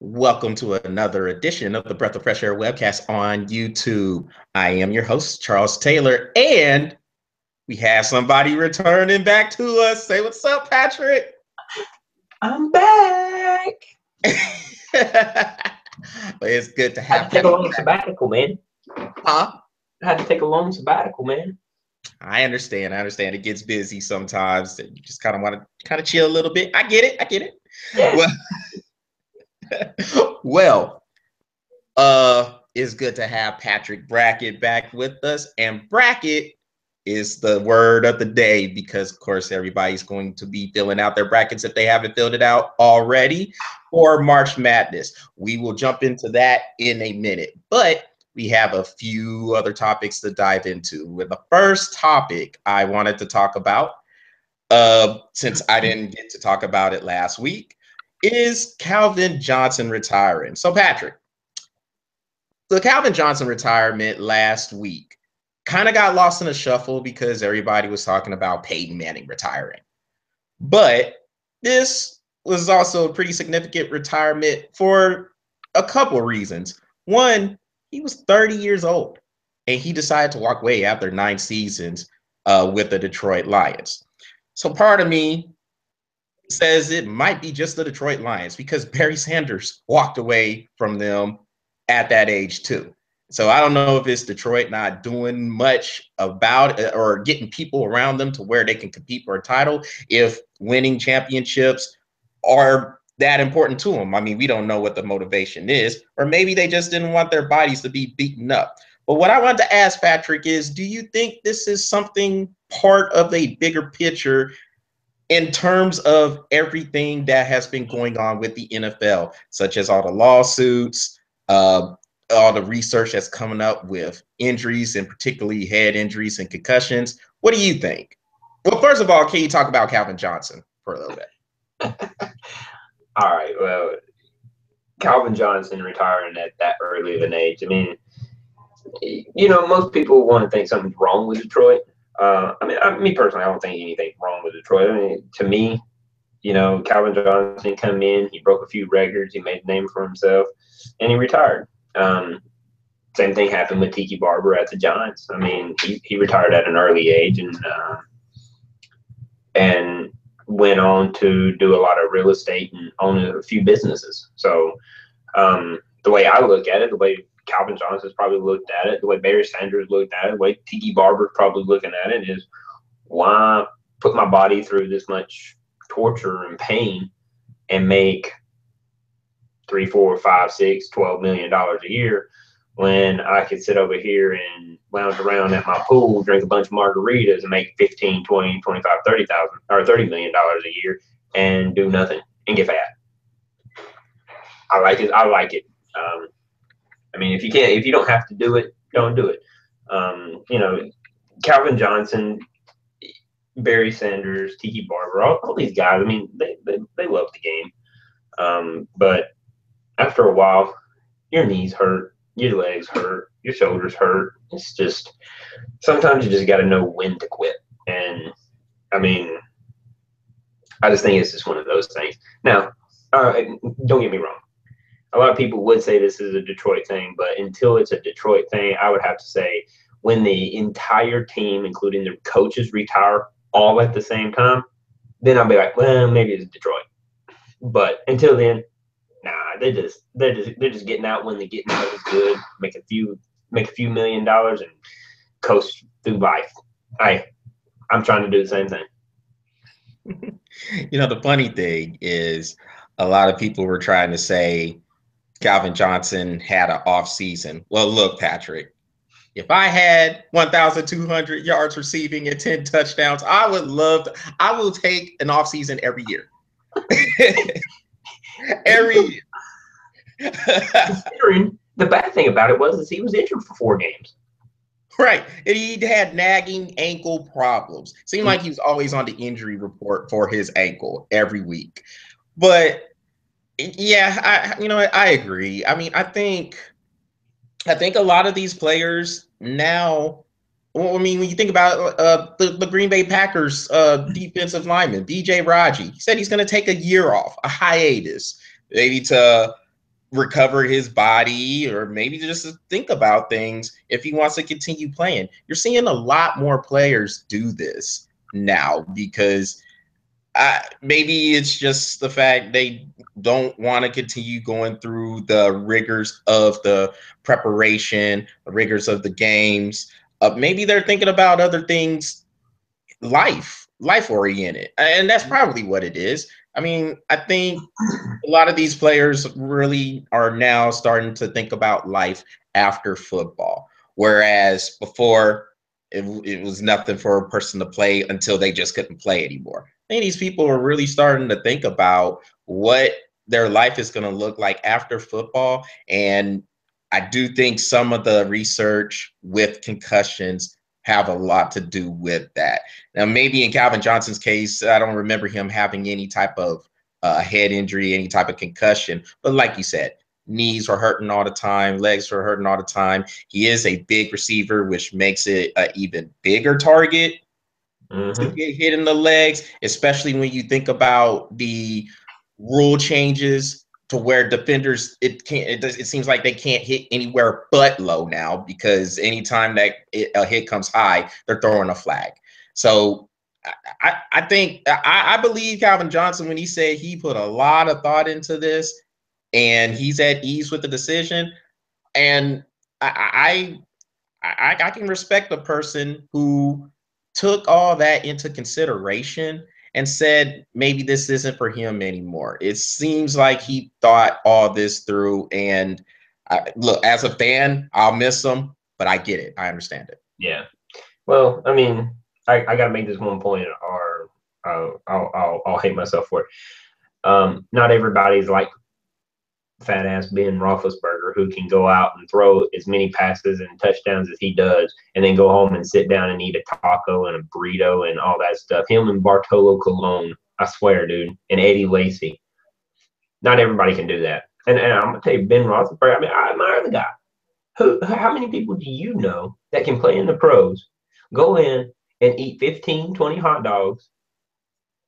Welcome to another edition of the Breath of Fresh Air Webcast on YouTube. I am your host, Charles Taylor, and we have somebody returning back to us. Say what's up, Patrick. I'm back. But it's good to I have had to take a long sabbatical, man. Huh? I had to take a long sabbatical, man. I understand. It gets busy sometimes. You just kind of want to chill a little bit. I get it. Yeah. Well, it's good to have Patrick Brackett back with us. And bracket is the word of the day because, of course, everybody's going to be filling out their brackets if they haven't filled it out already for March Madness. We will jump into that in a minute, but we have a few other topics to dive into. With the first topic I wanted to talk about, since I didn't get to talk about it last week, is Calvin Johnson retiring. So, Patrick, the Calvin Johnson retirement last week kind of got lost in the shuffle because everybody was talking about Peyton Manning retiring. But this was also a pretty significant retirement for a couple of reasons. One, he was 30 years old, and he decided to walk away after 9 seasons with the Detroit Lions. So part of me says it might be just the Detroit Lions because Barry Sanders walked away from them at that age too. So I don't know if it's Detroit not doing much about it or getting people around them to where they can compete for a title, if winning championships are that important to them. I mean, we don't know what the motivation is, or maybe they just didn't want their bodies to be beaten up. But what I wanted to ask Patrick is, do you think this is something part of a bigger picture in terms of everything that has been going on with the NFL, such as all the lawsuits, all the research that's coming up with injuries and particularly head injuries and concussions? What do you think? Well, first of all, can you talk about Calvin Johnson for a little bit? All right. Well, Calvin Johnson retiring at that early of an age. I mean, most people want to think something's wrong with Detroit. Me personally, I don't think anything's wrong with Detroit. I mean, to me, Calvin Johnson come in, he broke a few records, he made a name for himself, and he retired. Same thing happened with Tiki Barber at the Giants. I mean, he retired at an early age and went on to do a lot of real estate and own a few businesses. So the way I look at it, the way Calvin Johnson's probably looked at it, the way Barry Sanders looked at it, the way Tiki Barber's probably looking at it is, why put my body through this much torture and pain and make $3, $4, $5, $6, $12 million a year when I could sit over here and lounge around at my pool, drink a bunch of margaritas and make 15, 20, 25, 30,000 or $30 million a year and do nothing and get fat. I like it. I mean, if you don't have to do it, don't do it. Calvin Johnson, Barry Sanders, Tiki Barber, all these guys, I mean, they love the game. But after a while, your knees hurt, your legs hurt, your shoulders hurt. It's just, sometimes you just got to know when to quit. And I mean, I just think it's just one of those things. Now, don't get me wrong. A lot of people would say this is a Detroit thing, but until it's a Detroit thing, I would have to say when the entire team, including the coaches, retire all at the same time, then I'll be like, well, maybe it's Detroit. But until then, nah, they're just getting out when the getting out is good, make a few $1 million and coast through life. I'm trying to do the same thing. The funny thing is a lot of people were trying to say Calvin Johnson had an off season. Well, look, Patrick, if I had 1,200 yards receiving and 10 touchdowns, I will take an off season every year. Every year. Considering the bad thing about it was he was injured for 4 games. Right. And he had nagging ankle problems. Seemed like he was always on the injury report for his ankle every week. But yeah, I agree. I mean, I think a lot of these players now, well, I mean, when you think about the Green Bay Packers defensive lineman, BJ Raji, he said he's going to take a year off, a hiatus, maybe to recover his body, or maybe just to think about things if he wants to continue playing. You're seeing a lot more players do this now because maybe it's just the fact they don't want to continue going through the rigors of the preparation, the rigors of the games. Maybe they're thinking about other things, life oriented, and that's probably what it is. I mean, I think a lot of these players really are now starting to think about life after football, whereas before it was nothing for a person to play until they just couldn't play anymore. I think these people are really starting to think about what their life is going to look like after football. And I do think some of the research with concussions have a lot to do with that. Now, maybe in Calvin Johnson's case, I don't remember him having any type of head injury, any type of concussion. But like you said, knees are hurting all the time, legs are hurting all the time. He is a big receiver, which makes it an even bigger target to get hit in the legs, especially when you think about the rule changes to where defenders it seems like they can't hit anywhere but low now, because anytime that a hit comes high, they're throwing a flag. So I think I believe Calvin Johnson when he said he put a lot of thought into this and he's at ease with the decision. And I can respect a person who took all that into consideration and said maybe this isn't for him anymore. It seems like he thought all this through. And look, as a fan, I'll miss him, but I get it. I understand it. Yeah. Well, I mean, I got to make this one point, or I'll hate myself for it. Not everybody's like fat ass Ben Roethlisberger, who can go out and throw as many passes and touchdowns as he does, and then go home and sit down and eat a taco and a burrito and all that stuff. Him and Bartolo Colon, I swear, dude, and Eddie Lacy. Not everybody can do that. And I'm gonna tell you, Ben Roethlisberger. I mean, I admire the guy. How many people do you know that can play in the pros, go in and eat 15, 20 hot dogs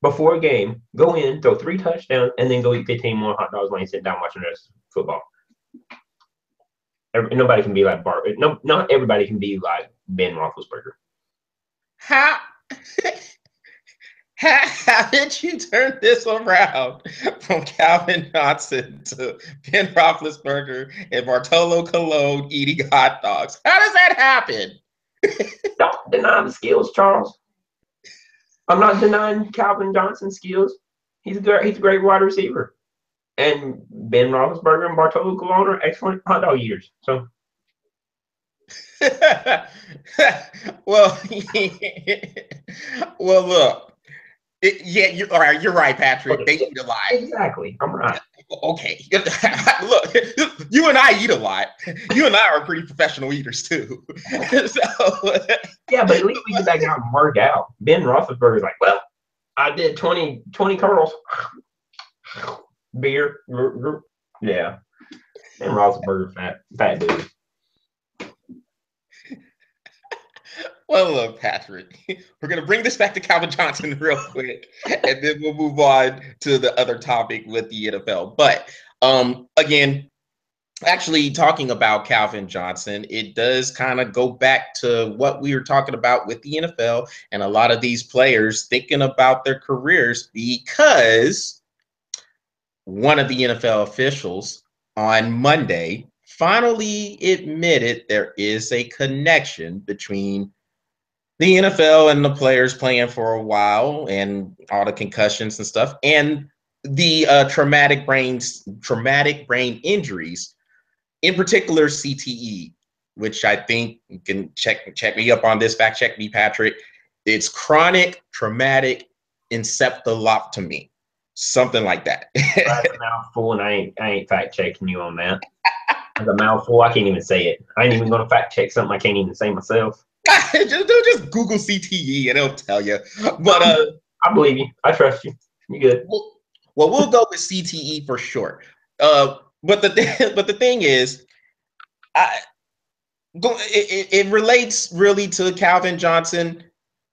before a game, go in, throw 3 touchdowns, and then go eat 15 more hot dogs when you sit down watching the rest of football? Nobody can be like Bart. No, not everybody can be like Ben Roethlisberger. How how did you turn this around from Calvin Johnson to Ben Roethlisberger and Bartolo Colon eating hot dogs? How does that happen? Don't deny the skills, Charles. I'm not denying Calvin Johnson's skills. He's a great wide receiver. And Ben Roethlisberger and Bartolo Colon are excellent hot dog eaters. So, well, well, look. You're all right. You're right, Patrick. okay, They eat a lot. Exactly. I'm right. Okay. Look, you and I eat a lot. You and I are pretty professional eaters too. So, yeah, but at least we get back out and work out. Ben Roethlisberger's like, well, I did 20 curls. Beer. Yeah. Ben Roethlisberger, fat dude. well, look, Patrick, we're going to bring this back to Calvin Johnson real quick, and then we'll move on to the other topic with the NFL. But again, actually talking about Calvin Johnson, it does kind of go back to what we were talking about with the NFL and a lot of these players thinking about their careers, because one of the NFL officials on Monday finally admitted there is a connection between the NFL and the players playing for a while and all the concussions and stuff, and the traumatic brain injuries, in particular CTE, which I think you can check me up on this, fact check me, Patrick. It's chronic traumatic encephalopathy, something like that. That's a mouthful, and I ain't fact checking you on that. That's a mouthful. I can't even say it. I ain't even gonna fact check something I can't even say myself. just Google CTE and it'll tell you. But I believe you. I trust you. You good? Well, we'll go with CTE for sure. But the thing is, it relates really to Calvin Johnson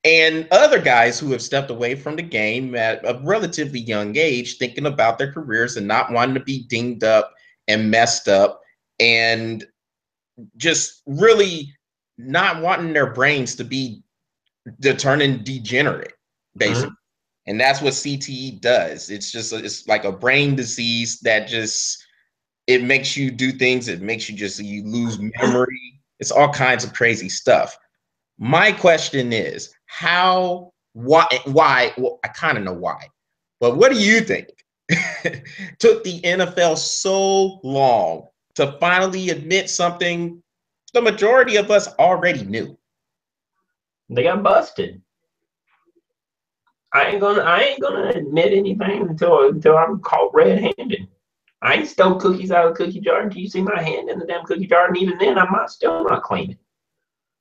and other guys who have stepped away from the game at a relatively young age, thinking about their careers and not wanting to be dinged up and messed up and just really not wanting their brains to be turning degenerate, basically. Mhm. And that's what CTE does. It's like a brain disease that just it makes you do things. It makes you lose memory. It's all kinds of crazy stuff. My question is why? Well, I kind of know why, but what do you think took the NFL so long to finally admit something the majority of us already knew? They got busted. I ain't gonna admit anything until I'm caught red-handed. I ain't stole cookies out of the cookie jar until you see my hand in the damn cookie jar, and even then I might still not claim it.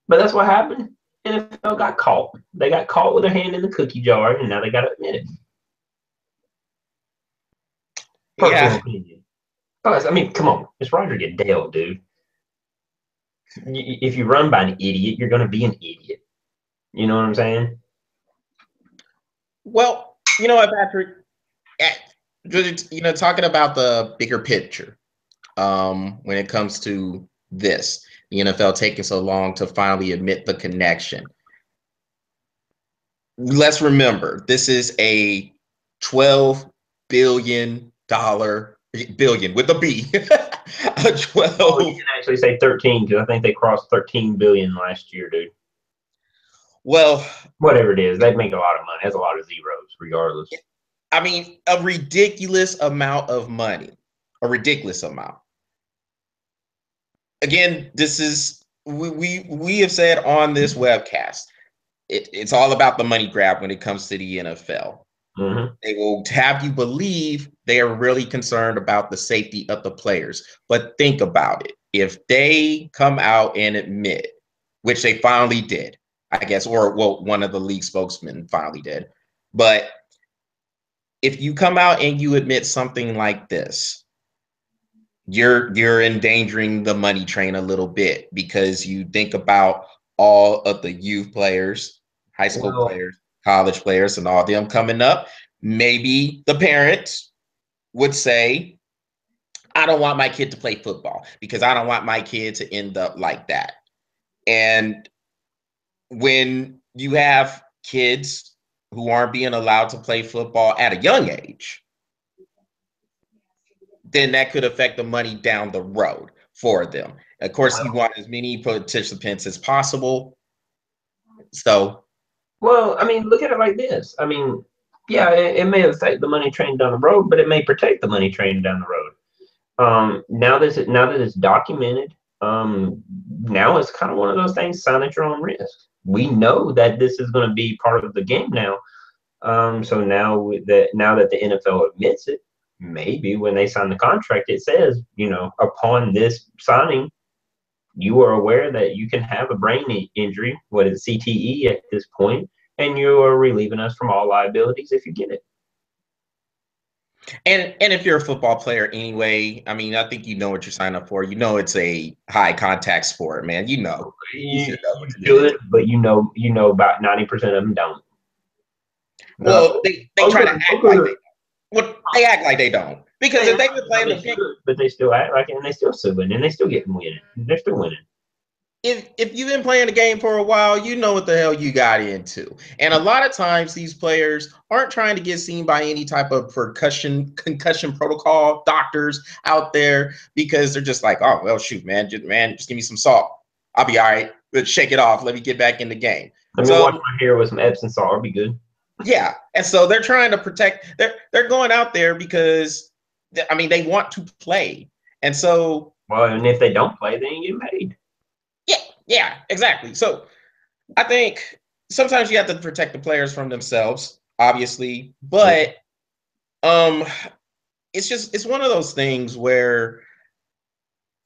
But that's what happened. NFL got caught. They got caught with their hand in the cookie jar, and now they got to admit it. Personal Yeah. opinion. Plus, I mean, come on, it's Roger Goodell, dude. If you run by an idiot, you're gonna be an idiot. You know what I'm saying? Well, you know what, Patrick? Talking about the bigger picture, when it comes to this, the NFL taking so long to finally admit the connection. Let's remember, this is a $12 billion billion with a B. A 12. Oh, you can actually say 13 because I think they crossed 13 billion last year, dude. Well, whatever it is, they make a lot of money. It has a lot of zeros, regardless. I mean, a ridiculous amount of money. A ridiculous amount. Again, this is we have said on this webcast, it's all about the money grab when it comes to the NFL. Mm-hmm. They will have you believe they are really concerned about the safety of the players. But think about it. If they come out and admit, which they finally did, I guess, or well, one of the league spokesmen finally did. But if you come out and you admit something like this, you're endangering the money train a little bit because you think about all of the youth players, high school players, college players, and all of them coming up. Maybe the parents would say, I don't want my kid to play football because I don't want my kid to end up like that. And when you have kids who aren't being allowed to play football at a young age, then that could affect the money down the road for them. Of course, you want as many participants as possible. So, well, I mean, look at it like this. I mean, yeah, it may affect the money train down the road, but it may protect the money train down the road. Now that it's documented, now it's kind of one of those things. Sign at your own risk. We know that this is going to be part of the game now. So now that the NFL admits it, maybe when they sign the contract, it says, upon this signing, you are aware that you can have a brain injury, what is CTE at this point, and you are relieving us from all liabilities if you get it. and if you're a football player anyway, I mean, I think you know what you're signing up for. You know it's a high contact sport, man. You know. You should, but you know about 90% of them don't. Well, they try to act like they don't. Well, they act like they don't. Because if they were playing the game, but they still act like it, and they still suing, and they still getting winning. They're still winning. If you've been playing the game for a while, you know what the hell you got into. And a lot of times these players aren't trying to get seen by any type of concussion protocol doctors out there because they're just like, oh, well, shoot, man, just give me some salt. I'll be all right. Let's shake it off. Let me get back in the game. Let me wash my hair with some Epsom salt. It'll be good. Yeah. And so they're trying to protect, they're going out there because, I mean, they want to play. And so. Well, and if they don't play, they ain't getting paid. Yeah, exactly. So I think sometimes you have to protect the players from themselves, obviously, but it's one of those things where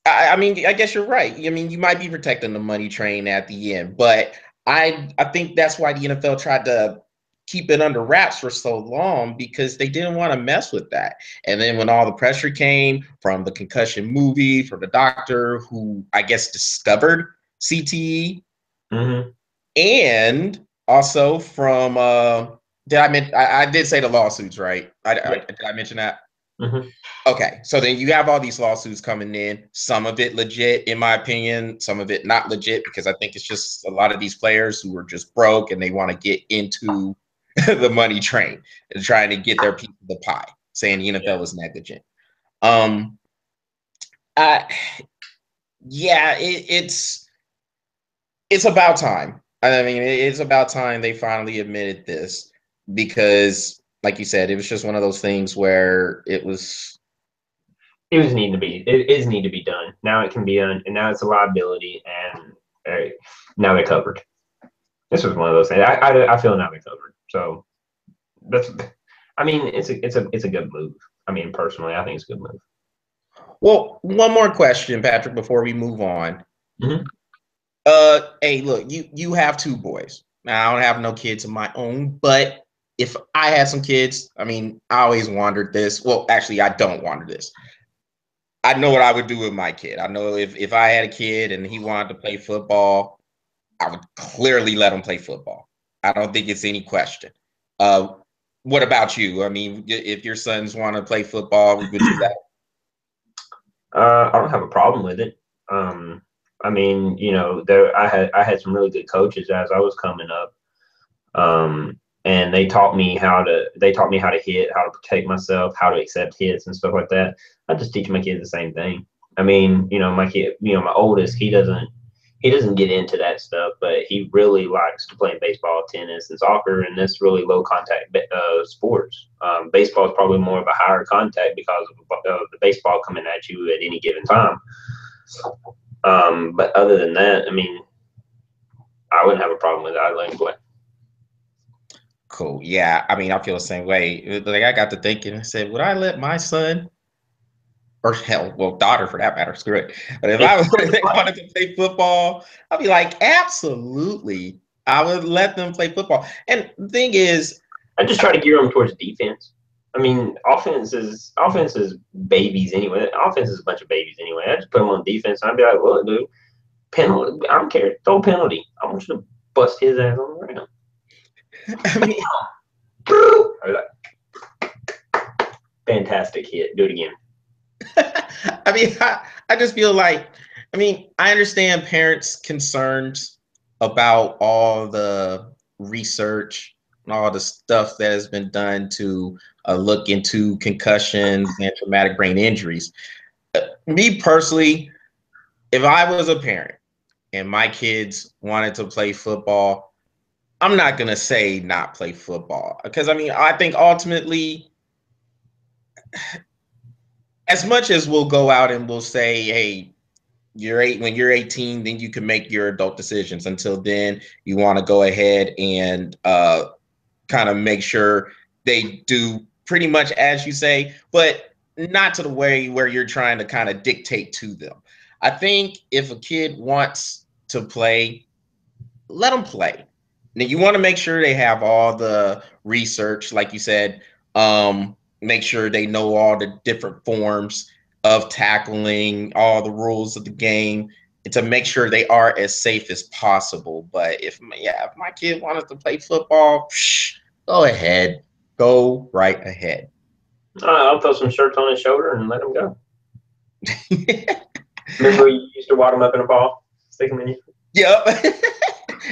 I mean, I guess you're right. I mean, you might be protecting the money train at the end, but I think that's why the NFL tried to keep it under wraps for so long because they didn't want to mess with that. And then when all the pressure came from the concussion movie, from the doctor who I guess discovered CTE, and also from I did say the lawsuits, right? Did I mention that? Mm-hmm. Okay, so then you have all these lawsuits coming in. Some of it legit, in my opinion. Some of it not legit, because I think it's just a lot of these players who are just broke and they want to get into the money train and trying to get their piece of the pie, saying the NFL is negligent. Um, I yeah, it's about time. I mean, it's about time they finally admitted this, because, like you said, it was just one of those things where it was. It was need to be. It is need to be done. Now it can be done, and now it's a liability, and now they're covered. This was one of those things. I feel now they're covered. So that's. I mean, it's a good move. I mean, personally, I think it's a good move. Well, one more question, Patrick, before we move on. Mm-hmm. Hey, look, you have two boys. Now, I don't have no kids of my own, but if I had some kids, I mean, I always wondered this. Well, actually, I don't wonder this. I know what I would do with my kid. I know if I had a kid and he wanted to play football, I would clearly let him play football. I don't think it's any question. Uh, what about you? I mean, if your sons want to play football, would you let I don't have a problem with it. I mean, there I had some really good coaches as I was coming up, and they taught me how to hit, how to protect myself, how to accept hits and stuff like that. I just teach my kids the same thing. I mean, my kid, my oldest, he doesn't get into that stuff, but he really likes to play baseball, tennis, and soccer, and that's really low contact sports. Baseball is probably more of a higher contact because of the baseball coming at you at any given time. But other than that, I mean, I wouldn't have a problem with it. I'd let him play. Cool. Yeah, I mean, I feel the same way. Like, I got to thinking, I said, would I let my son, or hell, well, daughter for that matter, screw it. But if if they wanted to play football, I'd be like, absolutely, I would let them play football. And the thing is, I just try to gear them towards defense. I mean, offense is babies anyway. Offense is a bunch of babies anyway. I just put them on defense, and I'd be like, "Look, dude, penalty. I don't care. Throw a penalty. I want you to bust his ass on the ground." I mean, I'd be like, fantastic hit. Do it again. I mean, I just feel like, I mean, I understand parents' concerns about all the research and all the stuff that has been done to look into concussions and traumatic brain injuries. Me personally, if I was a parent and my kids wanted to play football, I'm not going to say not play football, because I mean, I think ultimately, as much as we'll go out and we'll say, hey, when you're 18, then you can make your adult decisions. Until then, you want to go ahead and kind of make sure they do pretty much as you say, but not to the way where you're trying to kind of dictate to them. I think if a kid wants to play, let them play. Now, you want to make sure they have all the research, like you said. Make sure they know all the different forms of tackling, all the rules of the game, and to make sure they are as safe as possible. But if my kid wanted to play football, go ahead, go right ahead. I'll throw some shirts on his shoulder and let him go. Remember, you used to wad him up in a ball, stick him in you. Yep.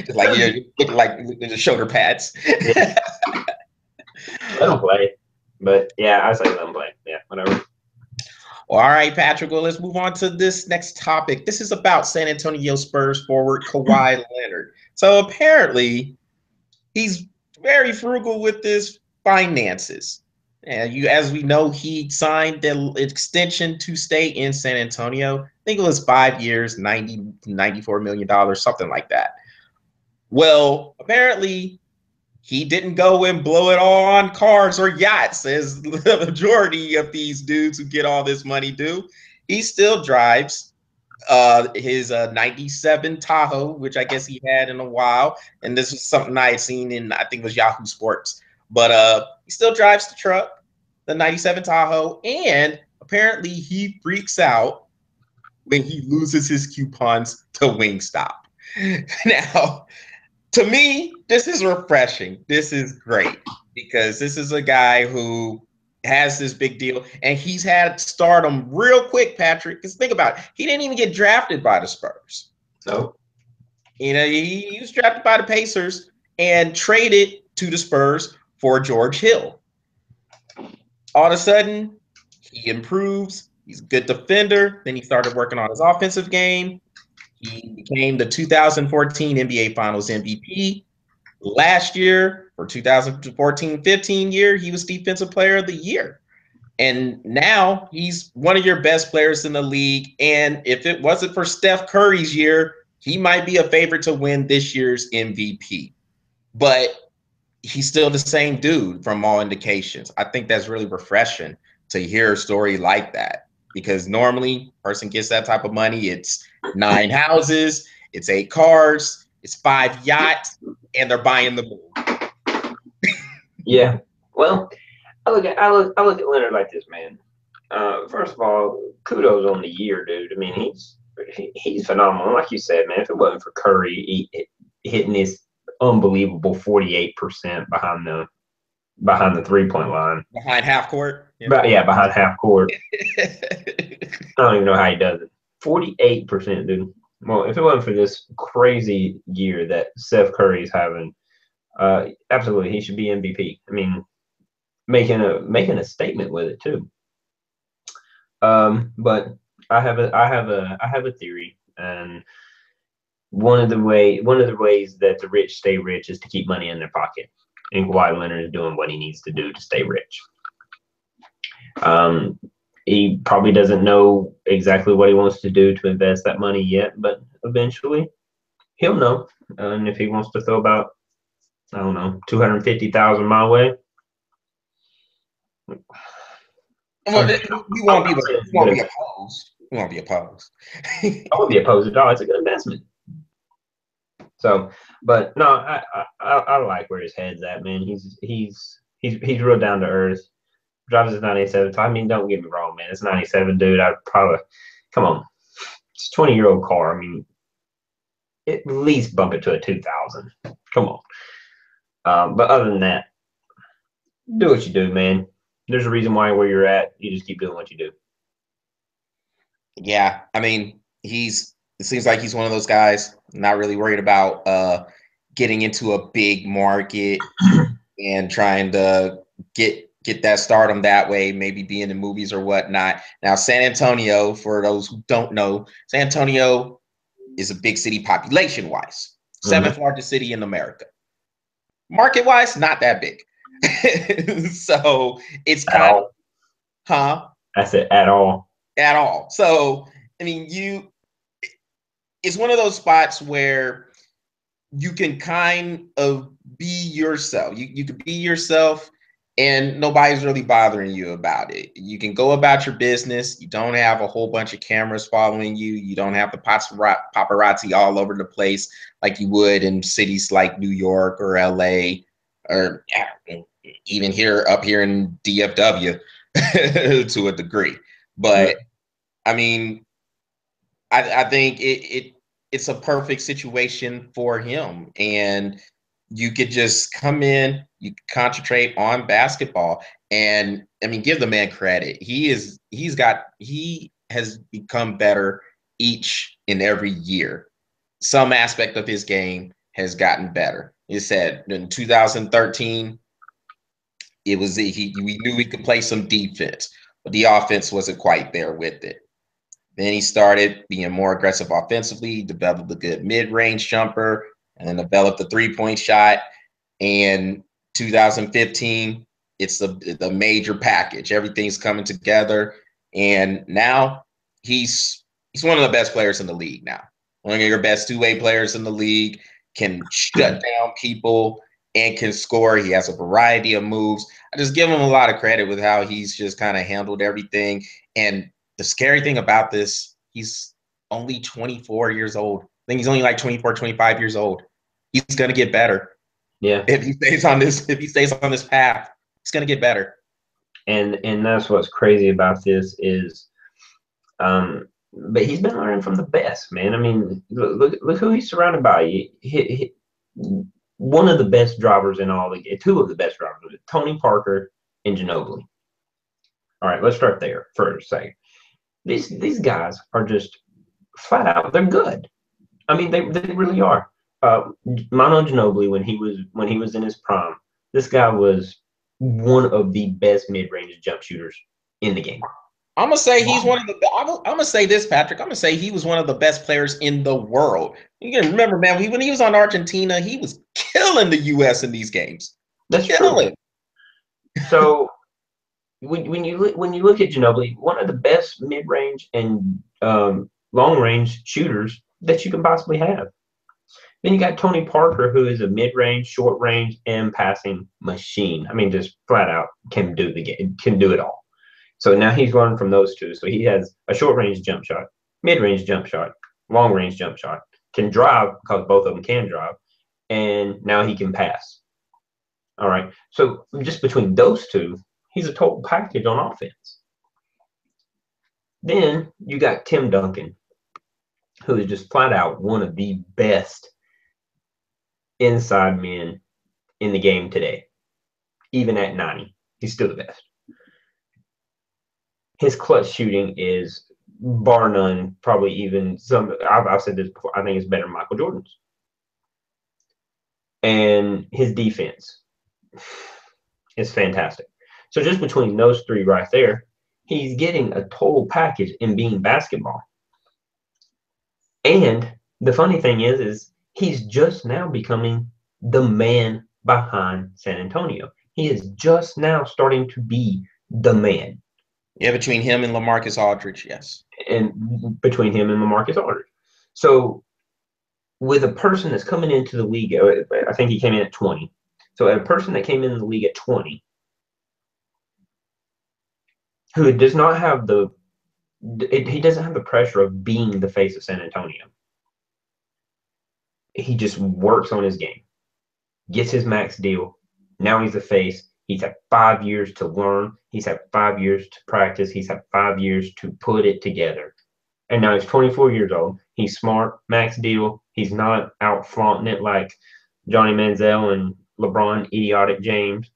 Just like looking like the shoulder pads. Yeah. Let him play. But yeah, I say let him play. Yeah, whatever. Well, all right, Patrick. Well, let's move on to this next topic. This is about San Antonio Spurs forward Kawhi Leonard. So apparently, he's very frugal with his finances. And as we know, he signed the extension to stay in San Antonio. I think it was 5 years, $94 million, something like that. Well, apparently, he didn't go and blow it all on cars or yachts, as the majority of these dudes who get all this money do. He still drives his 97 Tahoe, which I guess he had in a while. And this was something I had seen in, I think it was Yahoo Sports. But he still drives the truck, the 97 Tahoe. And apparently he freaks out when he loses his coupons to Wingstop. Now, to me, this is refreshing. This is great, because this is a guy who has this big deal, and he's had stardom real quick, Patrick. Because think about it, he didn't even get drafted by the Spurs. No. You know, he was drafted by the Pacers and traded to the Spurs for George Hill. All of a sudden, he improves. He's a good defender. Then he started working on his offensive game. He became the 2014 NBA Finals MVP. Last year, for 2014-15 year, he was Defensive Player of the Year. And now he's one of your best players in the league. And if it wasn't for Steph Curry's year, he might be a favorite to win this year's MVP. But he's still the same dude from all indications. I think that's really refreshing to hear a story like that, because normally person gets that type of money, it's 9 houses, it's 8 cars, it's 5 yachts, and they're buying the move. Yeah. Well, I look at Leonard like this, man. First of all, kudos on the year, dude. I mean, he's phenomenal. Like you said, man, if it wasn't for Curry hitting this unbelievable 48% behind the 3-point line, behind half court. But yeah, behind half court. I don't even know how he does it. 48%, dude. Well, if it wasn't for this crazy year that Steph Curry is having, absolutely he should be MVP. I mean, making a statement with it too. But I have a theory, and one of the ways that the rich stay rich is to keep money in their pocket. And Kawhi Leonard is doing what he needs to do to stay rich. He probably doesn't know exactly what he wants to do to invest that money yet, but eventually he'll know. And if he wants to throw about, I don't know, 250,000 my way, well, we won't be opposed. We won't be opposed. I won't be opposed at all. It's a good investment. So, but no, I like where his head's at, man. He's real down to earth. Drives his 97. I mean, don't get me wrong, man. It's 97, dude. I'd probably come on. It's a 20-year-old car. I mean, at least bump it to a 2000. Come on. But other than that, do what you do, man. There's a reason why where you're at. You just keep doing what you do. Yeah, I mean, it seems like he's one of those guys not really worried about getting into a big market and trying to get that stardom that way, maybe be in the movies or whatnot. Now, San Antonio, for those who don't know, San Antonio is a big city population-wise, 7th largest city in America. Market-wise, not that big. So it's kind of, I said at all. At all. So, I mean, it's one of those spots where you can kind of be yourself. You can be yourself and nobody's really bothering you about it. You can go about your business. You don't have a whole bunch of cameras following you. You don't have the paparazzi all over the place like you would in cities like New York or LA, or even up here in DFW to a degree. But I mean, I think it's a perfect situation for him, and you could just come in, you concentrate on basketball, and I mean, give the man credit. He has become better each and every year. Some aspect of his game has gotten better. You said in 2013, we knew he could play some defense, but the offense wasn't quite there with it. Then he started being more aggressive offensively, developed a good mid-range jumper, and then developed the three-point shot. And 2015, it's the major package. Everything's coming together. And now he's one of the best players in the league now. One of your best two-way players in the league, can shut down people and can score. He has a variety of moves. I just give him a lot of credit with how he's just kind of handled everything. And the scary thing about this, he's only 24 years old. I think he's only like 24, 25 years old. He's going to get better. Yeah. If he stays on this path, he's going to get better. And that's what's crazy about this is, but he's been learning from the best, man. I mean, look who he's surrounded by. One of the best drivers in all the, two of the best drivers, Tony Parker and Ginobili. All right, let's start there for a second. These guys are just flat out. They're good. I mean, they really are. Manu Ginobili, when he was in his prime, this guy was one of the best mid range jump shooters in the game. I'm gonna say he's one of the. I'm gonna say this, Patrick. I'm gonna say he was one of the best players in the world. You can remember, man, when he was on Argentina, he was killing the U.S. in these games. That's killing. True. So when you look at Ginobili, one of the best mid range and long range shooters that you can possibly have. Then you got Tony Parker, who is a mid range, short range, and passing machine. I mean, just flat out can do the game, can do it all. So now he's learned from those two. So he has a short range jump shot, mid range jump shot, long range jump shot, can drive because both of them can drive, and now he can pass. All right. So just between those two, he's a total package on offense. Then you got Tim Duncan, who is just flat out one of the best inside men in the game today. Even at 90, he's still the best. His clutch shooting is bar none, probably even some. I've said this before. I think it's better than Michael Jordan's. And his defense is fantastic. So just between those three right there, he's getting a total package in being basketball. And the funny thing is he's just now becoming the man behind San Antonio. He is just now starting to be the man. Yeah, between him and LaMarcus Aldridge, yes. And between him and LaMarcus Aldridge. So with a person that's coming into the league, I think he came in at 20. So a person that came in the league at 20, who does not have he doesn't have the pressure of being the face of San Antonio. He just works on his game, gets his max deal. Now he's the face. He's had 5 years to learn. He's had 5 years to practice. He's had 5 years to put it together. And now he's 24 years old. He's smart, max deal. He's not out flaunting it like Johnny Manziel and LeBron, idiotic James.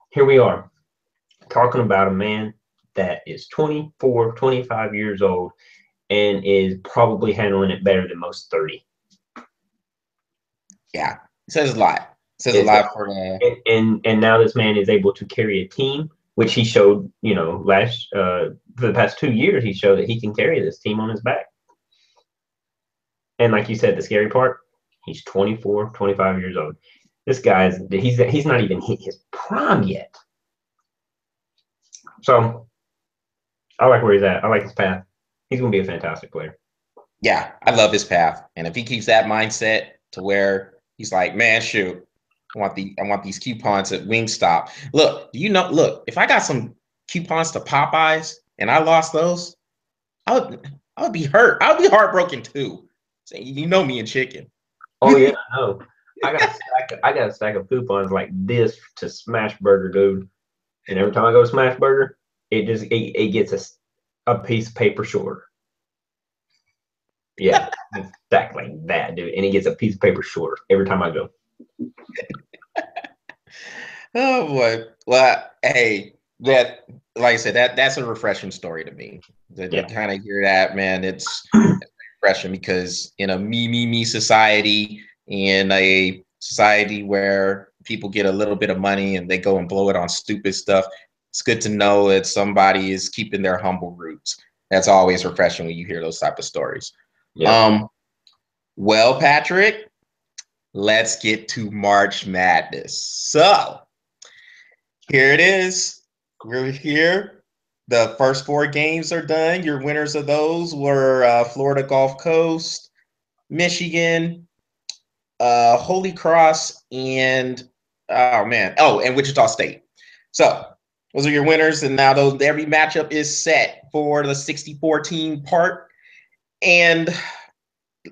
Here we are talking about a man that is 24, 25 years old and is probably handling it better than most 30. Yeah, it says a lot. It says a lot for and now this man is able to carry a team, which he showed, for the past 2 years, he showed that he can carry this team on his back. And like you said, the scary part, he's 24, 25 years old. This guy he's not even hit his prime yet. So I like where he's at. I like his path. He's going to be a fantastic player. Yeah, I love his path. And if he keeps that mindset to where he's like, man, shoot, I want these coupons at Wingstop. Look, if I got some coupons to Popeyes and I lost those, I would be hurt. I would be heartbroken too. So, you know me and chicken. Oh yeah, I know. I got a stack of coupons like this to Smash Burger, dude. And every time I go to Smash Burger, it gets a piece of paper shorter. Yeah, it's stacked like that, dude. And it gets a piece of paper shorter every time I go. Oh boy. Well, hey, like I said, that's a refreshing story to me. To kind of hear that, man, it's refreshing because in a me society, in a society where people get a little bit of money and they go and blow it on stupid stuff, it's good to know that somebody is keeping their humble roots. That's always refreshing when you hear those type of stories. Yeah. Well, Patrick, let's get to March Madness. So here it is. We're here. The first 4 games are done. Your winners of those were Florida Gulf Coast, Michigan, Holy Cross, and and Wichita State. So those are your winners, and now every matchup is set for the 64-team part, and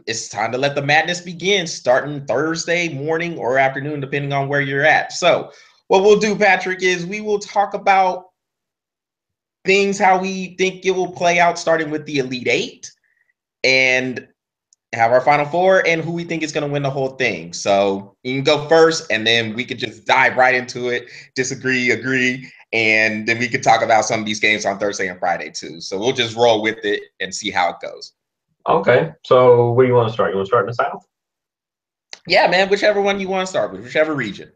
it's time to let the madness begin, starting Thursday morning or afternoon, depending on where you're at. So what we'll do, Patrick, is we will talk about things, how we think it will play out, starting with the Elite Eight, and have our Final Four and who we think is going to win the whole thing. So you can go first, and then we could just dive right into it, disagree, agree, And then we could talk about some of these games on Thursday and Friday too. So we'll just roll with it and see how it goes. Okay. So where do you want to start? You want to start in the South? Yeah, man. Whichever one you want to start with, whichever region.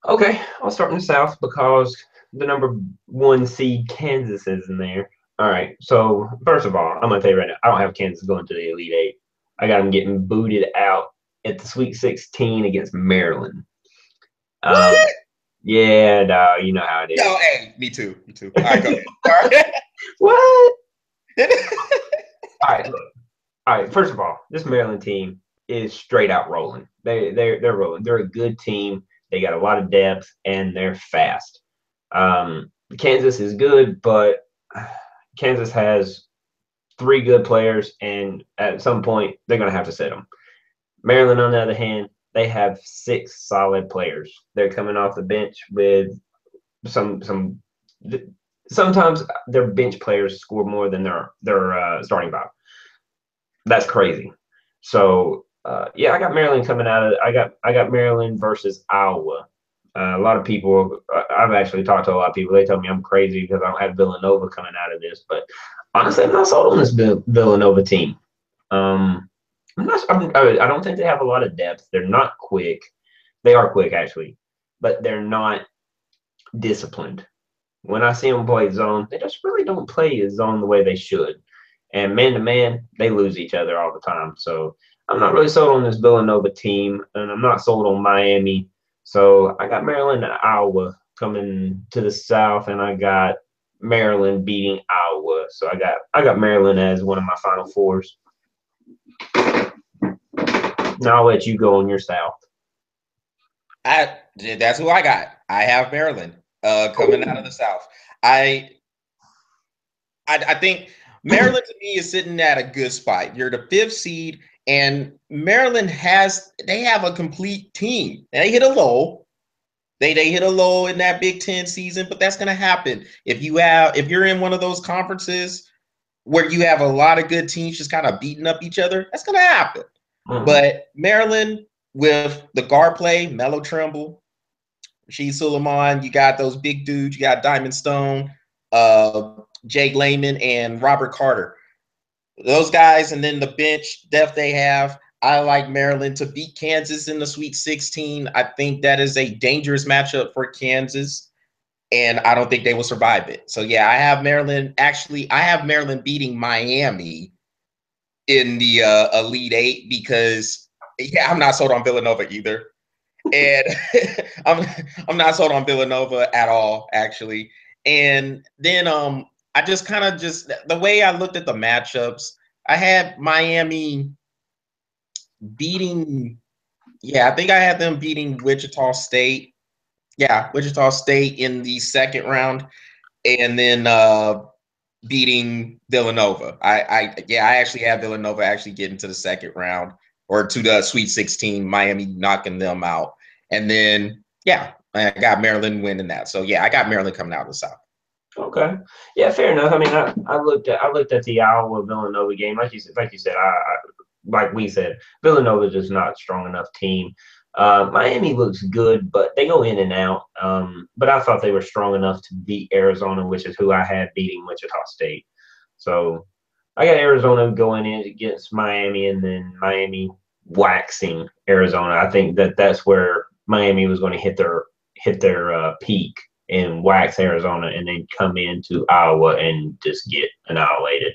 Okay, I'll start in the South because the number 1 seed Kansas is in there. All right. So first of all, I'm gonna tell you right now, I don't have Kansas going to the Elite Eight. I got them getting booted out at the Sweet 16 against Maryland. What? Yeah, no, you know how it is. No, hey, me too. Me too. All right, go ahead. What? All right, look. All right. First of all, this Maryland team is straight out rolling. They're rolling. They're a good team. They got a lot of depth and they're fast. Kansas is good, but Kansas has 3 good players, and at some point they're going to have to sit them. Maryland, on the other hand, they have 6 solid players. They're coming off the bench with some. Sometimes their bench players score more than their starting five. That's crazy. So yeah, I got Maryland coming out of. I got Maryland versus Iowa. A lot of people. I've actually talked to a lot of people. They tell me I'm crazy because I don't have Villanova coming out of this. But honestly, I'm not sold on this Villanova team. I don't think they have a lot of depth. They're not quick. They are quick actually, but they're not disciplined. When I see them play zone, they just really don't play zone the way they should. And man to man, they lose each other all the time. So I'm not really sold on this Villanova team, and I'm not sold on Miami. So I got Maryland and Iowa coming to the South, and I got Maryland beating Iowa. So I got Maryland as one of my Final Fours. Now I'll let you go on your South. That's who I got. I have Maryland coming out of the South. I think Maryland to me is sitting at a good spot. You're the 5th seed, and Maryland they have a complete team. They hit a low. They hit a low in that Big Ten season, but that's gonna happen. If you're in one of those conferences where you have a lot of good teams just kind of beating up each other, that's gonna happen. Mm-hmm. But Maryland with the guard play, Melo Trimble, Rasheed Suleiman, you got those big dudes, you got Diamond Stone, Jake Layman, and Robert Carter. Those guys, and then the bench depth they have. I like Maryland to beat Kansas in the Sweet 16. I think that is a dangerous matchup for Kansas, and I don't think they will survive it. So, yeah, I have Maryland. Actually, I have Maryland beating Miami in the Elite Eight because, yeah, I'm not sold on Villanova either. And I'm not sold on Villanova at all, actually. And then I just kind of the way I looked at the matchups, I had Miami beating, I think I had them beating Wichita State. Yeah, Wichita State in the second round, and then beating Villanova. I actually have Villanova actually getting to the second round or to the Sweet 16, Miami knocking them out. And then, I got Maryland winning that. So, I got Maryland coming out of the South. Okay. Yeah, fair enough. I mean, I looked at the Iowa Villanova game. Like you said, like we said, Villanova's just not a strong enough team. Miami looks good, but they go in and out. But I thought they were strong enough to beat Arizona, which is who I had beating Wichita State. So I got Arizona going in against Miami, and then Miami waxing Arizona. I think that's where Miami was going to hit their peak and wax Arizona, and then come into Iowa and just get annihilated.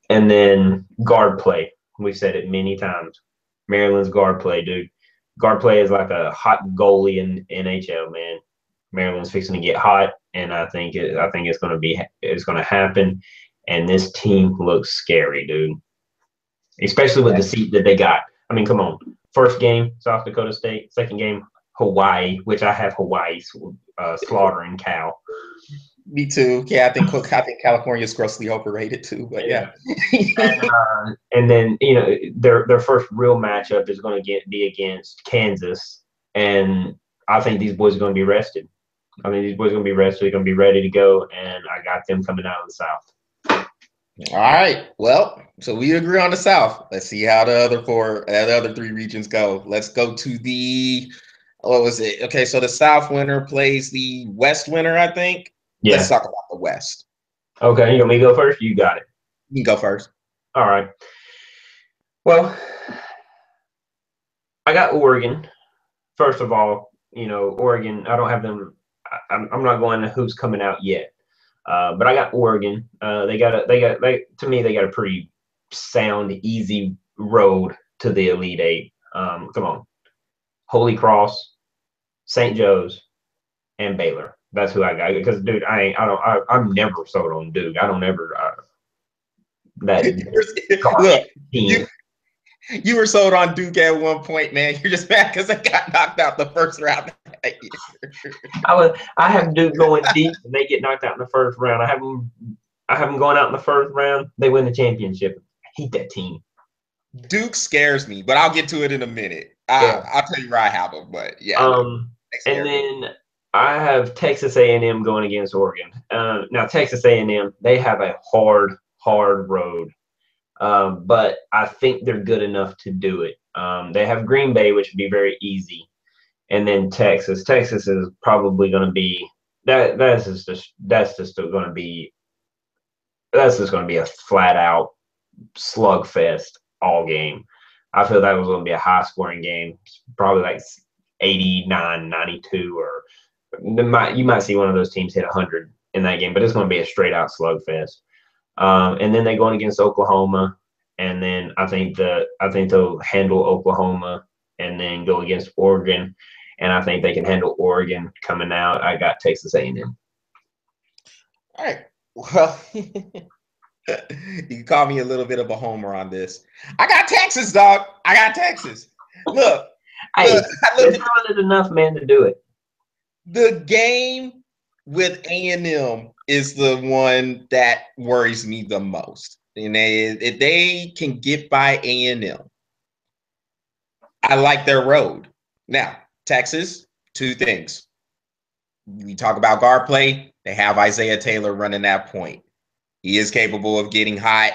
And then guard play. We've said it many times. Maryland's guard play, dude. Guard play is like a hot goalie in NHL, man. Maryland's fixing to get hot, and I think it's going to happen. And this team looks scary, dude. Especially with the seat that they got. I mean, come on. First game, South Dakota State. Second game, Hawaii, which I have Hawaii slaughtering Cal. Me too. Yeah, I think California is grossly overrated too. But yeah. And then their first real matchup is going to be against Kansas, and I think these boys are going to be rested. They're going to be ready to go, and I got them coming out of the South. All right. Well, so we agree on the South. Let's see how the other 3 regions go. Let's go to the What was it? Okay, so the South winner plays the West winner, I think. Let's Yeah. talk about the West. Okay. You want me to go first? You got it. You can go first. All right. Well, I got Oregon. First of all, Oregon. I don't have them. I'm not going to who's coming out yet. But I got Oregon. To me, they got a pretty sound, easy road to the Elite Eight. Come on, Holy Cross, St. Joe's, and Baylor. That's who I got. Because dude, I'm never sold on Duke. I don't ever that Look, team. you were sold on Duke at one point, man. You're just mad because they got knocked out the first round that year. I have Duke going deep and they get knocked out in the first round. I have them going out in the first round. They win the championship. I hate that team. Duke scares me, but I'll get to it in a minute. Yeah. I'll tell you where I have them, but yeah. And then I have Texas A&M going against Oregon. Now Texas A&M, they have a hard road, but I think they're good enough to do it. They have Green Bay, which would be very easy, and then Texas. Texas is probably going to be that's just going to be a flat out slugfest all game. I feel that was going to be a high scoring game, probably like 89, 92, or you might see one of those teams hit 100 in that game, but it's going to be a straight out slugfest. And then they're going against Oklahoma, and then I think they'll handle Oklahoma, and then go against Oregon, and I think they can handle Oregon coming out. I got Texas A&M. All right. Well, you can call me a little bit of a homer on this. I got Texas, dog. I got Texas. Look, they're talented enough, man, to do it. The game with A&M is the one that worries me the most. And if they can get by A&M, I like their road. Now, Texas, two things. We talk about guard play. They have Isaiah Taylor running that point. He is capable of getting hot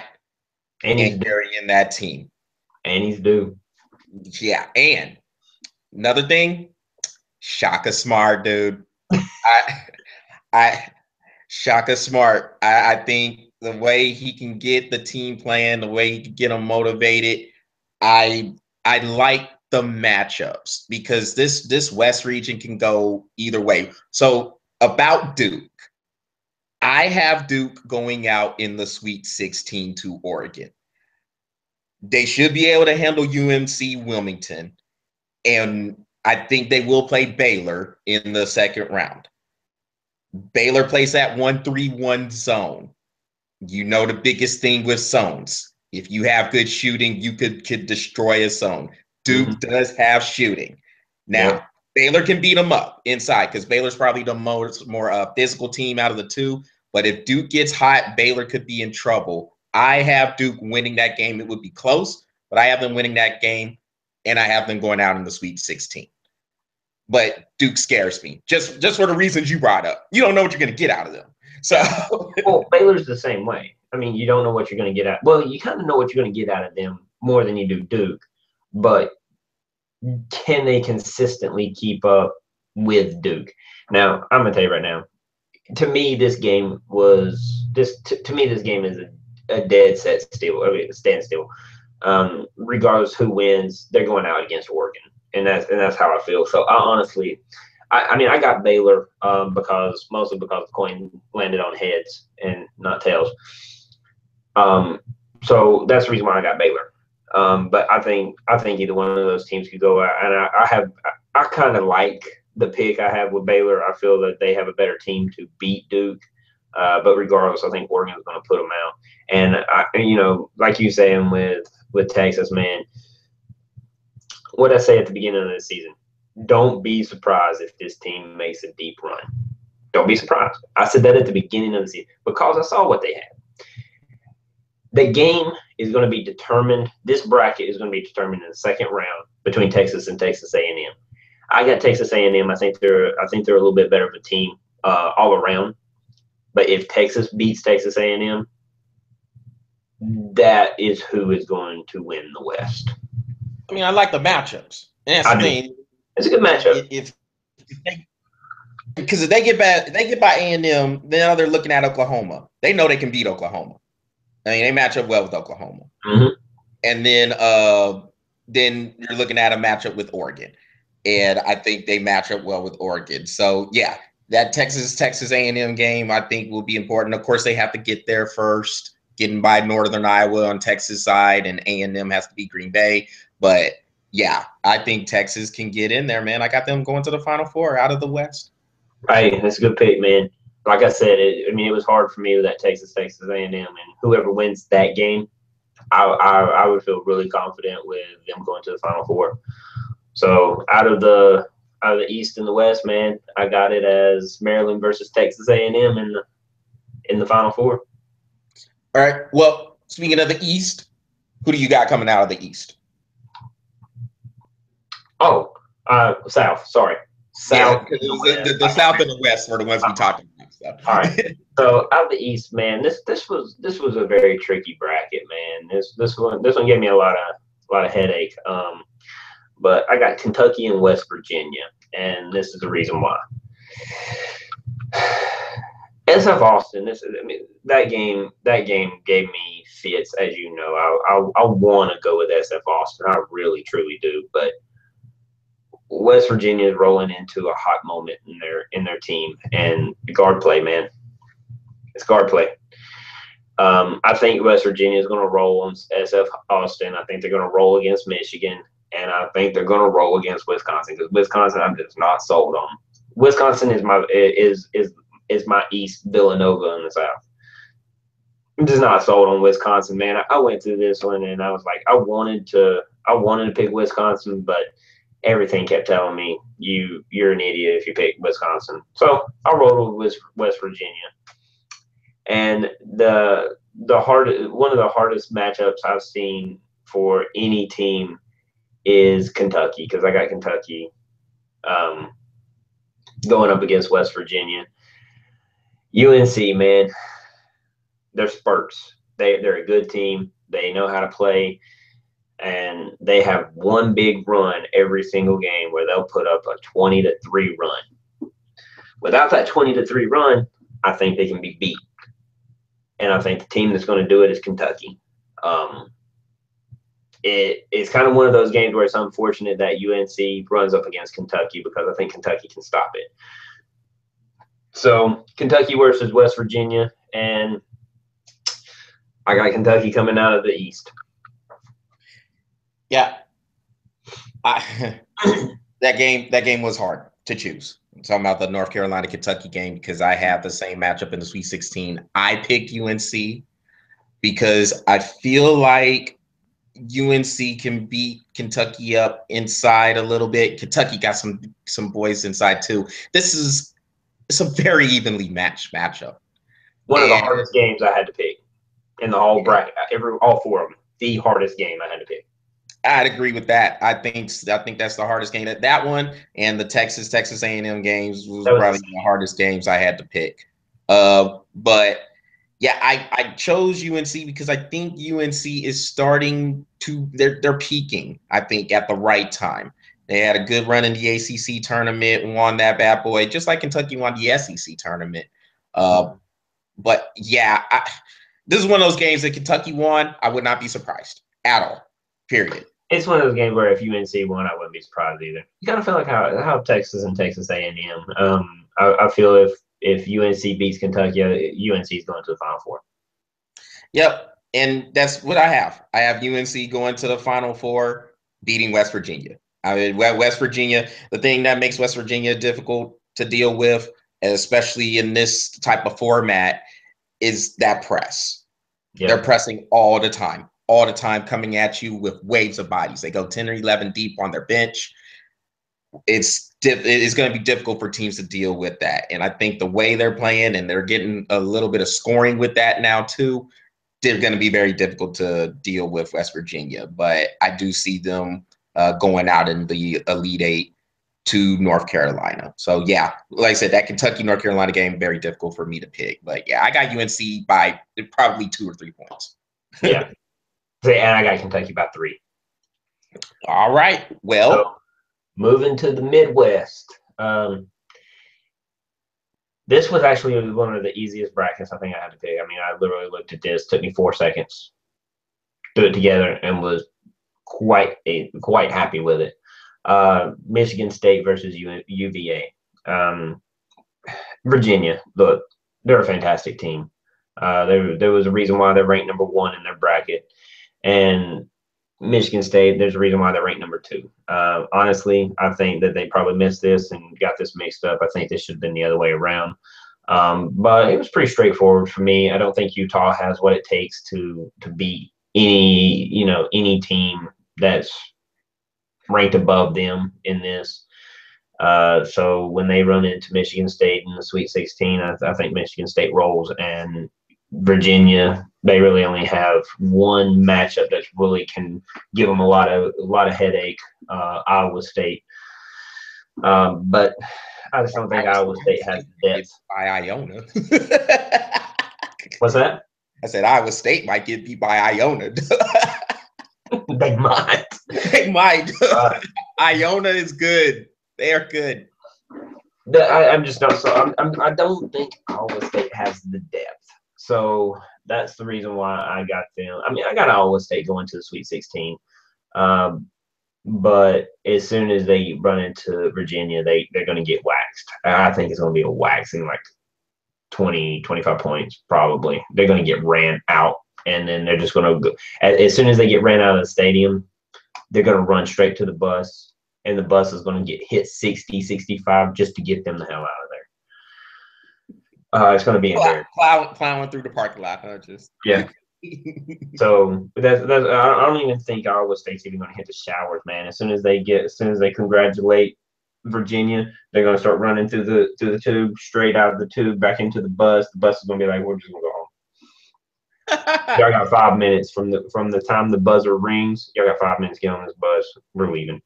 and carrying that team. And he's due. Yeah. And another thing, Shaka Smart, dude. Shaka Smart. I think the way he can get the team playing, the way he can get them motivated, I like the matchups because this West region can go either way. So about Duke, I have Duke going out in the Sweet 16 to Oregon. They should be able to handle UMC Wilmington, and I think they will play Baylor in the second round. Baylor plays that 1-3-1 zone. You know the biggest thing with zones. If you have good shooting, you could destroy a zone. Duke does have shooting. Now, Baylor can beat them up inside because Baylor's probably the more physical team out of the two. But if Duke gets hot, Baylor could be in trouble. I have Duke winning that game. It would be close, but I have them winning that game, and I have them going out in the Sweet 16. But Duke scares me, just for the reasons you brought up. You don't know what you're going to get out of them. So, well, Baylor's the same way. I mean, you don't know what you're going to get out. Well, you kind of know what you're going to get out of them more than you do Duke, but can they consistently keep up with Duke? Now, I'm going to tell you right now. To me, this game is a dead set still. I mean, a standstill. Regardless who wins, they're going out against Oregon, and that's how I feel. So I honestly, I got Baylor mostly because the coin landed on heads and not tails. So that's the reason why I got Baylor. But I think either one of those teams could go out, and I kind of like the pick I have with Baylor. I feel that they have a better team to beat Duke. But regardless, I think Oregon's going to put them out. And like you saying with Texas, man, what I say at the beginning of the season, don't be surprised if this team makes a deep run. Don't be surprised. I said that at the beginning of the season because I saw what they had. The game is going to be determined. This bracket is going to be determined in the second round between Texas and Texas A&M. I got Texas A&M. I think they're a little bit better of a team all around. But if Texas beats Texas A&M, that is who is going to win the West. I mean, I like the matchups. And that's the thing. It's a good matchup. Because if they get by A&M, now they're looking at Oklahoma. They know they can beat Oklahoma. I mean, they match up well with Oklahoma. Mm-hmm. And then you're looking at a matchup with Oregon. And I think they match up well with Oregon. So, yeah, that Texas A&M game, I think, will be important. Of course, they have to get there first, getting by Northern Iowa on Texas side, and A&M has to beat Green Bay. But, yeah, I think Texas can get in there, man. I got them going to the Final Four out of the West. Right, that's a good pick, man. Like I said, it was hard for me with that Texas A&M, and whoever wins that game, I would feel really confident with them going to the Final Four. So out of the East and the West, man, I got it as Maryland versus Texas A&M in the Final Four. All right. Well, speaking of the East, who do you got coming out of the East? Oh, South. Sorry. South. Yeah, the South and the West were the ones we talked about. So. All right. So out of the East, man, this was a very tricky bracket, man. This one gave me a lot of headache. But I got Kentucky and West Virginia, and this is the reason why. SF Austin, that game gave me fits, as you know. I want to go with SF Austin. I really, truly do, but West Virginia is rolling into a hot moment in their team, and guard play, man. It's guard play. I think West Virginia is going to roll on SF Austin. I think they're going to roll against Michigan, and I think they're going to roll against Wisconsin, because Wisconsin I'm just not sold on. Wisconsin is my East Villanova in the South. I'm just not sold on Wisconsin, man. I went through this one and I was like, I wanted to pick Wisconsin, but everything kept telling me you're an idiot if you pick Wisconsin. So I rolled with West Virginia. And one of the hardest matchups I've seen for any team is Kentucky, because I got Kentucky going up against West Virginia. UNC, man, they're spurts. They're a good team. They know how to play, and they have one big run every single game where they'll put up a 20-3 run. Without that 20-3 run, I think they can be beat. And I think the team that's going to do it is Kentucky. It's kind of one of those games where it's unfortunate that UNC runs up against Kentucky, because I think Kentucky can stop it. So Kentucky versus West Virginia, and I got Kentucky coming out of the East. Yeah, that game was hard to choose. I'm talking about the North Carolina-Kentucky game, because I have the same matchup in the Sweet 16. I picked UNC because I feel like UNC can beat Kentucky up inside a little bit. Kentucky got some boys inside too. It's a very evenly matched matchup. One of the hardest games I had to pick in the whole bracket. All four of them. The hardest game I had to pick. I'd agree with that. I think that's the hardest game. That one and the Texas A&M games was probably the hardest games I had to pick. But yeah, I chose UNC because I think UNC is starting to they're peaking, I think, at the right time. They had a good run in the ACC tournament, won that bad boy, just like Kentucky won the SEC tournament. But yeah, this is one of those games that Kentucky won. I would not be surprised at all. Period. It's one of those games where if UNC won, I wouldn't be surprised either. You kind of feel like how Texas and Texas A&M. I feel if UNC beats Kentucky, UNC is going to the Final Four. Yep, and that's what I have. I have UNC going to the Final Four, beating West Virginia. I mean, West Virginia, the thing that makes West Virginia difficult to deal with, especially in this type of format, is that press. Yep. They're pressing all the time, coming at you with waves of bodies. They go 10 or 11 deep on their bench. It's going to be difficult for teams to deal with that. And I think the way they're playing, and they're getting a little bit of scoring with that now too, they're going to be very difficult to deal with West Virginia. But I do see them going out in the Elite Eight to North Carolina. So yeah, like I said, that Kentucky-North Carolina game, very difficult for me to pick. But yeah, I got UNC by probably 2 or 3 points. Yeah. And I got Kentucky by 3. All right. Well, Moving to the Midwest. This was actually one of the easiest brackets I think I had to pick. I mean, I literally looked at this, took me 4 seconds, threw it together, and was quite happy with it. Michigan State versus UVA. Virginia, look, they're a fantastic team. There was a reason why they're ranked number 1 in their bracket, and Michigan State, there's a reason why they're ranked number 2. Honestly, I think that they probably missed this and got this mixed up. I think this should have been the other way around. But it was pretty straightforward for me. I don't think Utah has what it takes to beat any team that's ranked above them in this. So when they run into Michigan State in the Sweet 16, I think Michigan State rolls, and Virginia, they really only have one matchup that really can give them a lot of headache. Iowa State, but I just don't think Iowa State has the depth. By Iona. What's that? I said Iowa State might get beat by Iona. They might. They might. Iona is good. They are good. I'm just not so. I don't think Iowa State has the depth. So that's the reason why I got them. I mean, I got Iowa State going to the Sweet 16. But as soon as they run into Virginia, they're going to get waxed. I think it's going to be a waxing, like 20, 25 points probably. They're going to get ran out, and then they're just going to go. As soon as they get ran out of the stadium, they're going to run straight to the bus, and the bus is going to get hit 60, 65 just to get them the hell out of there. It's going to be embarrassing. Plowing through the parking lot, huh? Yeah. So that's I don't even think Iowa State's even going to hit the showers, man. As soon as they congratulate Virginia, they're going to start running through the tube, straight out of the tube, back into the bus. The bus is going to be like, we're just going to go home. Y'all got 5 minutes from the time the buzzer rings. Y'all got 5 minutes to get on this bus. We're leaving.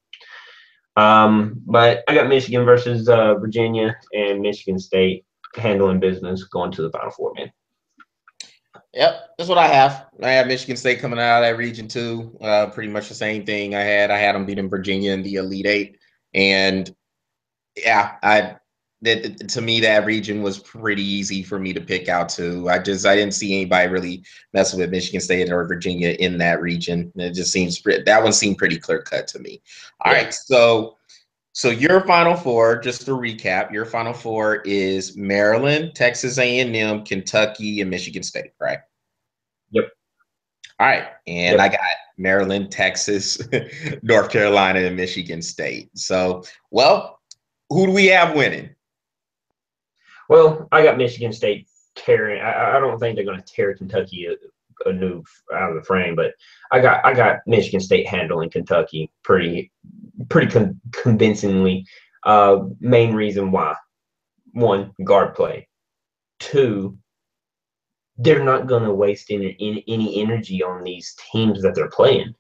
But I got Michigan versus Virginia, and Michigan State handling business, going to the Final Four, man. Yep, that's what I have. I have Michigan State coming out of that region too. Pretty much the same thing. I had them beating Virginia in the Elite Eight, and yeah, to me that region was pretty easy for me to pick out too. I didn't see anybody really messing with Michigan State or Virginia in that region. It just seems that one seemed pretty clear cut to me. All right, so your Final Four, just to recap, your Final Four is Maryland, Texas A&M, Kentucky, and Michigan State, right? Yep. All right, and I got Maryland, Texas, North Carolina, and Michigan State. So, well, who do we have winning? Well, I got Michigan State tearing. I don't think they're going to tear Kentucky a new out of the frame, but I got Michigan State handling Kentucky pretty convincingly. Main reason why: 1, guard play. 2, they're not going to waste any energy on these teams that they're playing.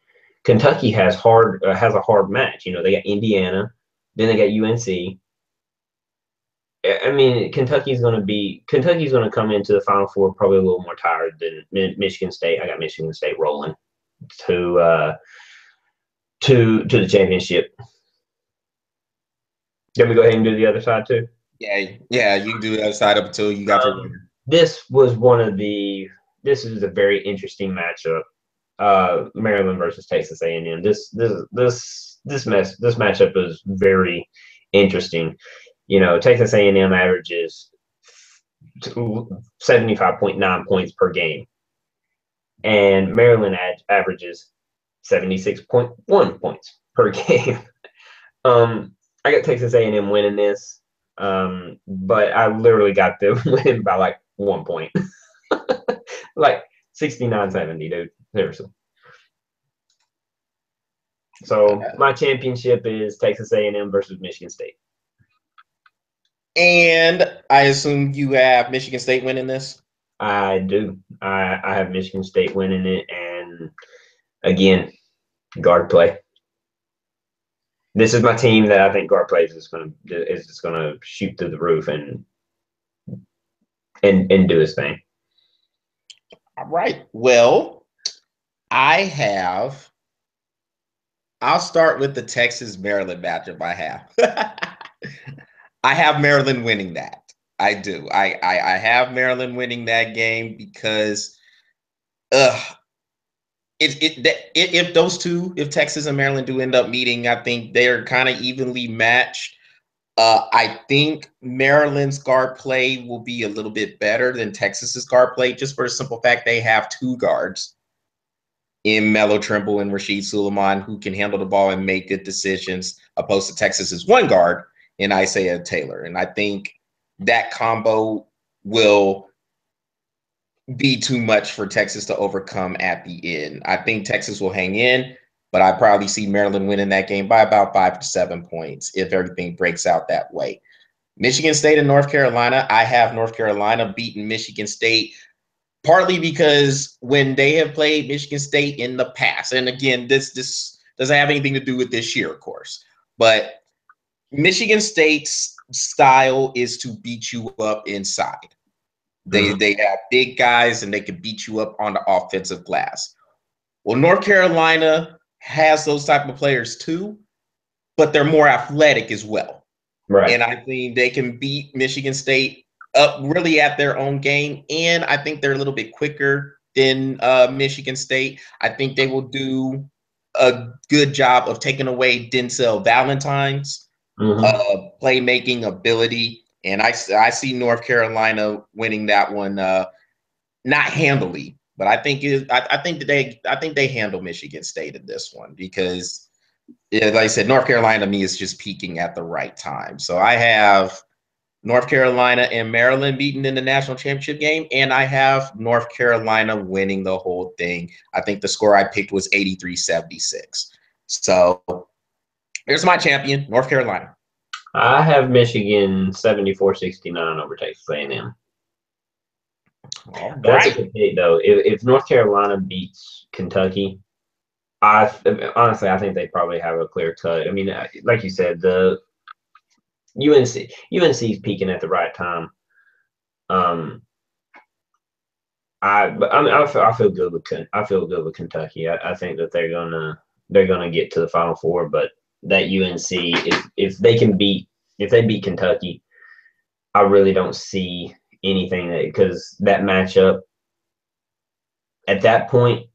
Kentucky has a hard match. You know, they got Indiana, then they got UNC. I mean, Kentucky's going to come into the Final Four probably a little more tired than Michigan State. I got Michigan State rolling to the championship. Can we go ahead and do the other side too? Yeah, you can do the other side up until you got your winner. This is a very interesting matchup. Maryland versus Texas A&M. This matchup is very interesting. You know, Texas A&M averages 75.9 points per game, and Maryland averages 76.1 points per game. I got Texas A&M winning this, but I literally got them winning by like 1 point, like 69-70, dude. Seriously. So my championship is Texas A&M versus Michigan State. And I assume you have Michigan State winning this? I do. I have Michigan State winning it, and again, guard play. This is my team that I think guard play is just going to shoot through the roof and do his thing. All right. Well, I have I'll start with the Texas Maryland matchup I have. I have Maryland winning that. I do. I have Maryland winning that game because uh if those two, if Texas and Maryland do end up meeting, I think they are kind of evenly matched. I think Maryland's guard play will be a little bit better than Texas's guard play, just for the simple fact they have two guards in Melo Trimble and Rasheed Suleiman who can handle the ball and make good decisions, opposed to Texas's one guard in Isaiah Taylor. And I think that combo will be too much for Texas to overcome at the end. I think Texas will hang in, but I probably see Maryland winning that game by about 5 to 7 points if everything breaks out that way. Michigan State and North Carolina, I have North Carolina beating Michigan State partly because when they have played Michigan State in the past, and again, this doesn't have anything to do with this year, of course, but Michigan State's style is to beat you up inside. They have big guys and they can beat you up on the offensive glass. Well, North Carolina has those type of players too, but they're more athletic as well. Right. And I think they can beat Michigan State up really at their own game. And I think they're a little bit quicker than Michigan State. I think they will do a good job of taking away Denzel Valentine's playmaking ability. And I see North Carolina winning that one, not handily, but I think they handle Michigan State in this one because, like I said, North Carolina to me is just peaking at the right time. So I have North Carolina and Maryland beaten in the national championship game, and I have North Carolina winning the whole thing. I think the score I picked was 83-76. So there's my champion, North Carolina. I have Michigan 74-69 over Texas A&M. That's a good pick, though. If North Carolina beats Kentucky, honestly, I think they probably have a clear cut. I mean, like you said, the UNC is peaking at the right time. I feel good with Kentucky. I think that they're gonna get to the Final Four, but that UNC, if they beat Kentucky, I really don't see anything because that matchup at that point,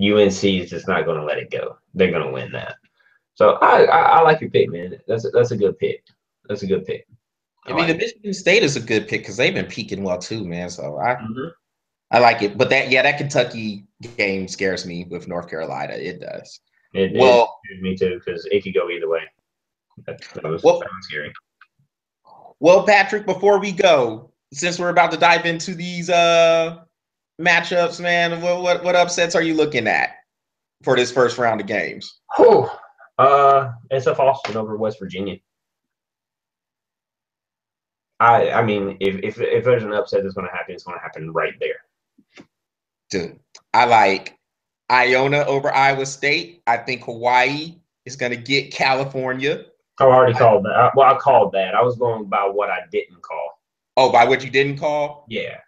UNC is just not going to let it go. They're going to win that. So I like your pick, man. That's a good pick. That's a good pick. I mean, the Michigan State is a good pick because they've been peaking well too, man. So I like it. But that Kentucky game scares me with North Carolina. It does. It scares me too because it could go either way. That was scary. Well, Patrick, before we go, since we're about to dive into these matchups, man, what upsets are you looking at for this first round of games? SF Austin over West Virginia. I mean, if there's an upset that's going to happen, it's going to happen right there. Dude, I like Iona over Iowa State. I think Hawaii is going to get California. I already called that. Well, I called that. I was going by what I didn't call. Oh, by what you didn't call? Yeah.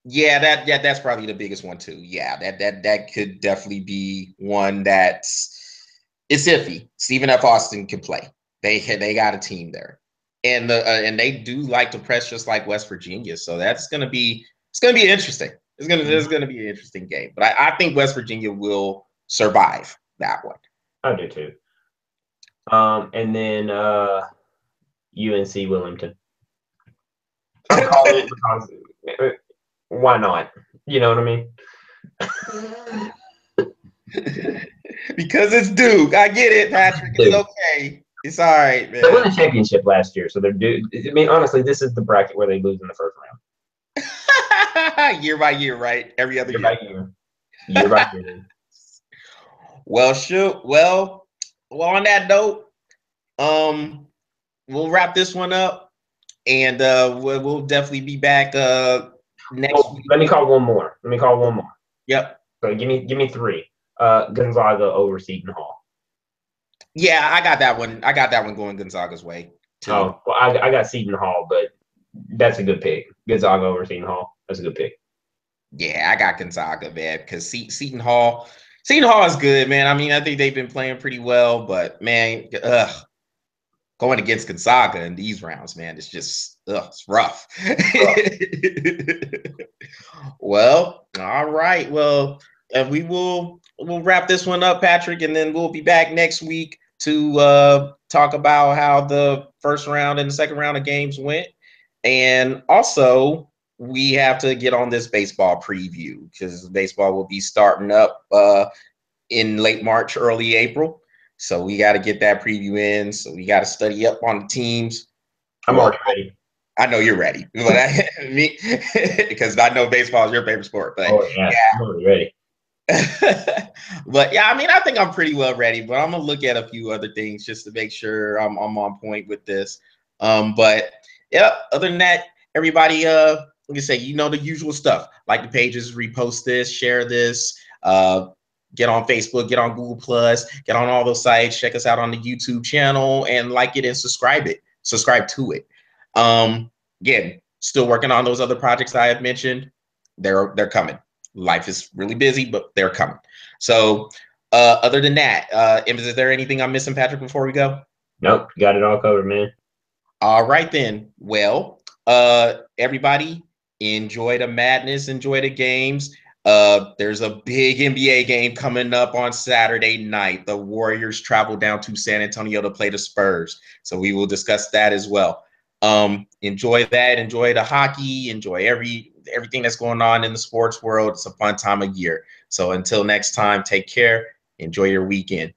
Yeah, that's probably the biggest one too. Yeah, that could definitely be one it's iffy. Stephen F. Austin can play. They got a team there, and they do like to press just like West Virginia. So it's gonna be interesting. It's gonna be an interesting game. But I think West Virginia will survive that one. I do too. And then UNC Wilmington. I'm calling it because why not? You know what I mean? Because it's Duke. I get it, Patrick. It's okay. It's all right, man. They won the championship last year, so they're due. I mean, honestly, this is the bracket where they lose in the first round. Year by year, right? Every other year. Year by year. Well, shoot. Well, on that note, we'll wrap this one up, and we'll definitely be back next week. Let me call one more. Yep. So give me three. Gonzaga over Seton Hall. Yeah, I got that one. I got that one going Gonzaga's way too. Oh, well, I got Seton Hall, but that's a good pick. Gonzaga over Seton Hall. That's a good pick. Yeah, I got Gonzaga, man, because Seton Hall, Seton Hall is good, man. I mean, I think they've been playing pretty well, but man, going against Gonzaga in these rounds, man, it's just it's rough. Well, all right. Well, we'll wrap this one up, Patrick, and then we'll be back next week to talk about how the first round and the second round of games went, and also we have to get on this baseball preview because baseball will be starting up in late March, early April. So we got to get that preview in. So we got to study up on the teams. I'm Well, already ready. I know you're ready, but me because I know baseball is your favorite sport. But Oh yeah, I'm already ready. but yeah, I mean, I think I'm pretty well ready. But I'm gonna look at a few other things just to make sure I'm on point with this. But yeah, other than that, everybody, like I say, you know the usual stuff. Like the pages, repost this, share this. Get on Facebook, get on Google Plus, get on all those sites. Check us out on the YouTube channel and like it and subscribe to it. Again, still working on those other projects I have mentioned. They're coming. Life is really busy, but they're coming. So, other than that, is there anything I'm missing, Patrick, before we go? Nope, got it all covered, man. All right, then. Well, everybody, enjoy the madness, enjoy the games. There's a big NBA game coming up on Saturday night. The Warriors travel down to San Antonio to play the Spurs. So we will discuss that as well. Enjoy that. Enjoy the hockey. Enjoy everything that's going on in the sports world. It's a fun time of year. So until next time, take care. Enjoy your weekend.